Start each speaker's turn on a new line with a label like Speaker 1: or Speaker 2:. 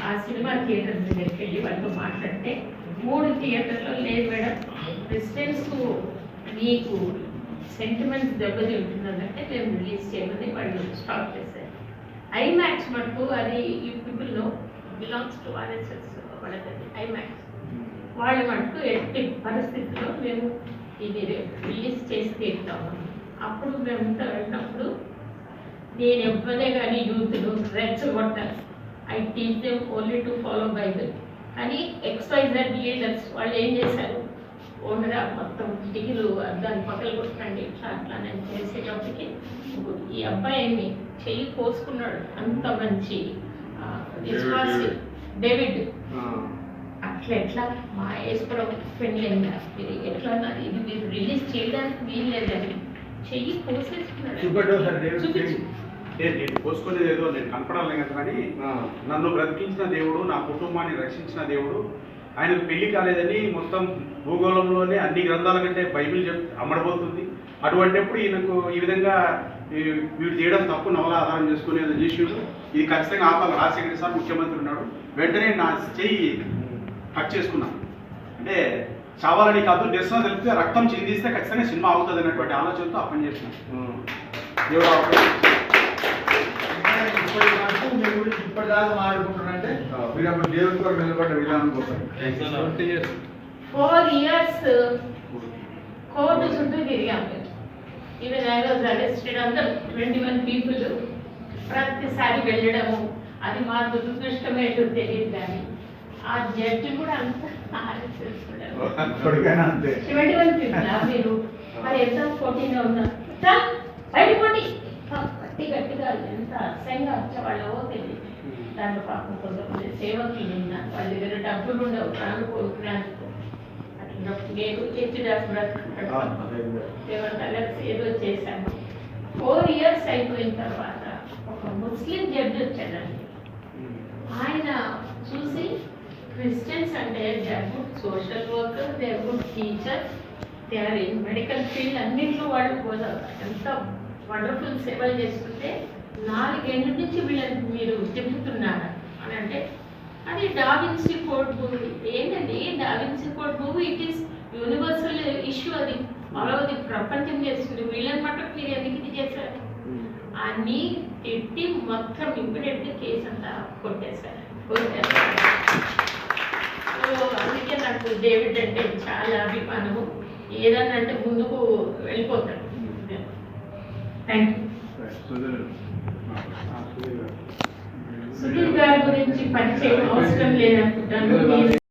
Speaker 1: ఆ cinema theatre దగ్గరికి వెళ్ళి వాళ్ళతో మాట్లాడితే 3 థియేటర్లో లేదు మేడం, రెసిడెంట్స్ మీకు సెంటిమెంట్స్ దెబ్బతింటుందంటే మేము రిలీజ్ చేయమని వాళ్ళు స్టాప్ చేశారు. ఐమాక్స్ మటుకు అది ఈ పీపుల్లో బిలాంగ్స్ టు ఆర్ఎస్ఎస్ వాళ్ళకి ఐమాక్స్ వాళ్ళు మటుకు ఎట్టి పరిస్థితుల్లో మేము ఇది రిలీజ్ చేసి తీరుతాము. అప్పుడు మేమంతా వెళ్ళినప్పుడు నేను ఎవ్వరే కానీ యూత్లు రెచ్చగొట్టాలి. I teach them only to follow Bible. కానీ XYZ లీడర్స్ వాళ్ళు ఏం చేశారు, ఓనరా మొత్తం కిటికీలు దాన్ని పక్కన కొట్టండి ఇట్లా అట్లా నేను చేసేటప్పటికి ఈ అబ్బాయిని చెయ్యి కోసుకున్నాడు. అంత మంచి విశ్వాసి డేవిడ్. అట్లా ఎట్లా మా వేసుకోవడం పెళ్ళైందా మీరు ఎట్లా ఇది మీరు రిలీజ్ చేయడానికి వీల్లేదని చెయ్యి కోసేసుకున్నాడు.
Speaker 2: నేను కోసుకునేది ఏదో నేను కనపడాలి కదా, కానీ నన్ను బ్రతికించిన దేవుడు, నా కుటుంబాన్ని రక్షించిన దేవుడు, ఆయనకు పెళ్లి కాలేదని మొత్తం భూగోళంలోనే అన్ని గ్రంథాల కంటే బైబిల్ అమ్మడబోతుంది. అటువంటిప్పుడు ఈయనకు ఈ విధంగా వీడు చేయడం తప్పు, నవల ఆధారం చేసుకుని ఏదో చేసిండు. ఇది ఖచ్చితంగా ఆపాలి. రాజశేఖర సార్ ముఖ్యమంత్రి ఉన్నాడు, వెంటనే నా చెయ్యి కట్ చేసుకున్నాను. అంటే చావాలని కాదు, నిరసన తెలిపితే రక్తం చిందిస్తే ఖచ్చితంగా సినిమా అవుతుంది అన్నటువంటి ఆలోచనతో ఆ పని చేసినాను.
Speaker 3: ఇప్పటిదాకా మాట్లాడుకుంటున్నారంటే మీరు అప్పుడు దేవుని కొరకు నిలబడ్డ విధానం కోసం
Speaker 1: 4 years కోర్టు చుట్టూ తిరిగాము. Even I was arrested. అందరూ 21 people ప్రతిసారి వెళ్ళడము, అది మా దురదృష్టమేటో తెలియదు. కానీ ఆ జడ్జి కూడా అంత ఆర్ఎస్ఎస్ 21 people మీరు మరి ఎంత 14 ఉన్నారు బయటపడి గట్టిగా ఎంత అసహ్యంగా వచ్చేవాళ్ళో తెలియదు. దాంట్లో పాపం కొంతమంది సేవకులు ఉన్నారు, వాళ్ళ దగ్గర డబ్బులు ఉండవు, ప్రాణాలు కోరుకునేందుకు. అట్లా నేను కలిసి ఏదో చేశాను. 4 years అయిపోయిన తర్వాత ఒక ముస్లిం జడ్జి వచ్చాడండి. ఆయన చూసి క్రిస్టియన్స్ అంటే they are good social worker, they are good teacher, they are in medical field, అన్నింటిలో వాళ్ళు కూడా ఎంత వండర్ఫుల్ సేవలు చేస్తుంటే 4 ఏళ్ళ నుంచి వీళ్ళని మీరు చెబుతున్నారు అని అంటే అది డావిన్సీ కోడ్ మూవీ. ఏంటండి DaVinci code movie? It is universal issue. అది ఆల్ ఓవర్ ది ప్రపంచం చేస్తుంది. వీళ్ళని మటుకు మీరు ఎందుకు ఇది చేశారు అని తిట్టి మొత్తం ఇమ్మీడియట్గా కేసు అంతా కొట్టేశారు. సో అందుకే నాకు డేవిడ్ అంటే చాలా అభిమానము. ఏదన్నా అంటే ముందుకు వెళ్ళిపోతాడు. Thank you. సుధీర్ గారి గురించి పరిచయం అవసరం లేదనుకుంటాను.